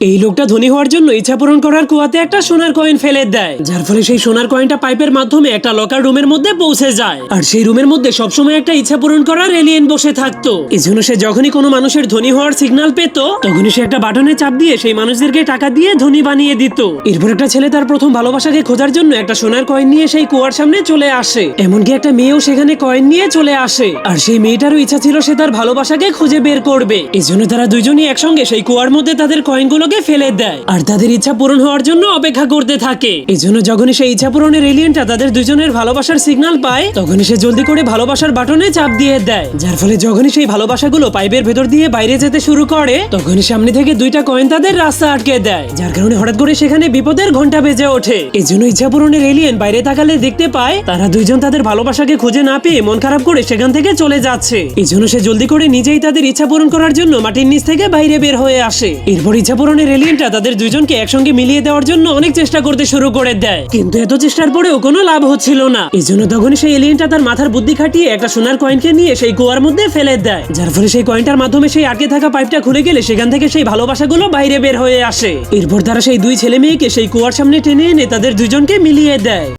এই লোকটা ধনী হওয়ার জন্য ইচ্ছা পূরণ করার কুয়াতে একটা সোনার কয়েন ফেলে দেয়, যার ফলে সেই সোনার কয়েনটা পাইপের মাধ্যমে একটা লকার রুমের মধ্যে পৌঁছে যায়। আর সেই রুমের মধ্যে সবসময় একটা ইচ্ছা পূরণ করার এলিয়েন বসে থাকতো। এজন্য সে যখনই কোনো মানুষের ধনী হওয়ার সিগন্যাল পেত, তখনই সে একটা বাটনে চাপ দিয়ে সেই মানুষদেরকে টাকা দিয়ে ধনী বানিয়ে দিত। এরপর একটা ছেলে তার প্রথম ভালোবাসাকে খোঁজার জন্য একটা সোনার কয়েন নিয়ে সেই কুয়ার সামনে চলে আসে। এমনকি একটা মেয়েও সেখানে কয়েন নিয়ে চলে আসে। আর সেই মেয়েটারও ইচ্ছা ছিল সে তার ভালোবাসাকে খুঁজে বের করবে। এজন্য তারা দুইজনই একসঙ্গে সেই কুয়ার মধ্যে তাদের কয়েনগুলোকে ফেলে দেয় আর তাদের ইচ্ছা পূরণ হওয়ার জন্য অপেক্ষা করতে থাকে। এজন্য যখনই সেই ইচ্ছা পূরণের এলিয়েনটা তাদের দুজনের ভালোবাসার সিগন্যাল পায়, তখনই সে জলদি করে ভালোবাসার বাটনে চাপ দিয়ে দেয়, যার ফলে যখনই সেই ভালোবাসাগুলো পাইপের ভেতর দিয়ে বাইরে যেতে শুরু করে, তখনই সামনে থেকে দুইটা কয়েন তাদের রাস্তা আটকে দেয়, যার কারণে হঠাৎ করে সেখানে বিপদের ঘন্টা বেজে ওঠে। এজন্য ইচ্ছা পূরণের এলিয়েন বাইরে তাকালে দেখতে পায় তারা দুইজন তাদের ভালোবাসাকে খুঁজে না পেয়ে মন খারাপ করে সেখান থেকে চলে যাচ্ছে। এজন্য সে জলদি করে নিজেই তাদের ইচ্ছা পূরণ করার জন্য মাটির নিচ থেকে বাইরে বের হয়ে আসে। এরপর ইচ্ছা পূরণের এলিয়েনটা তাদের দুইজনকে একসঙ্গে মিলিয়ে দেওয়ার জন্য অনেক চেষ্টা করতে শুরু করে দেয়, কিন্তু এত চেষ্টার পরেও কোনো লাভ হচ্ছিল না। এজন্য তখনই সেই এলিয়েনটা তার মাথার বুদ্ধি খাটিয়ে একটা সোনার কয়েনকে নিয়ে সেই কুয়ার মধ্যে ফেলে দেয়, যার ফলে সেই কয়েনটার মাধ্যমে সেই আটকে থাকা পাইপটা খুলে গেলে সেখান থেকে সেই ভালোবাসাগুলো বাইরে বের হয়ে আসে। এরপর তারা সেই দুই ছেলে মেয়েকে সেই কুয়ার সামনে টেনে এনে তাদের দুইজনকে মিলিয়ে দেয়।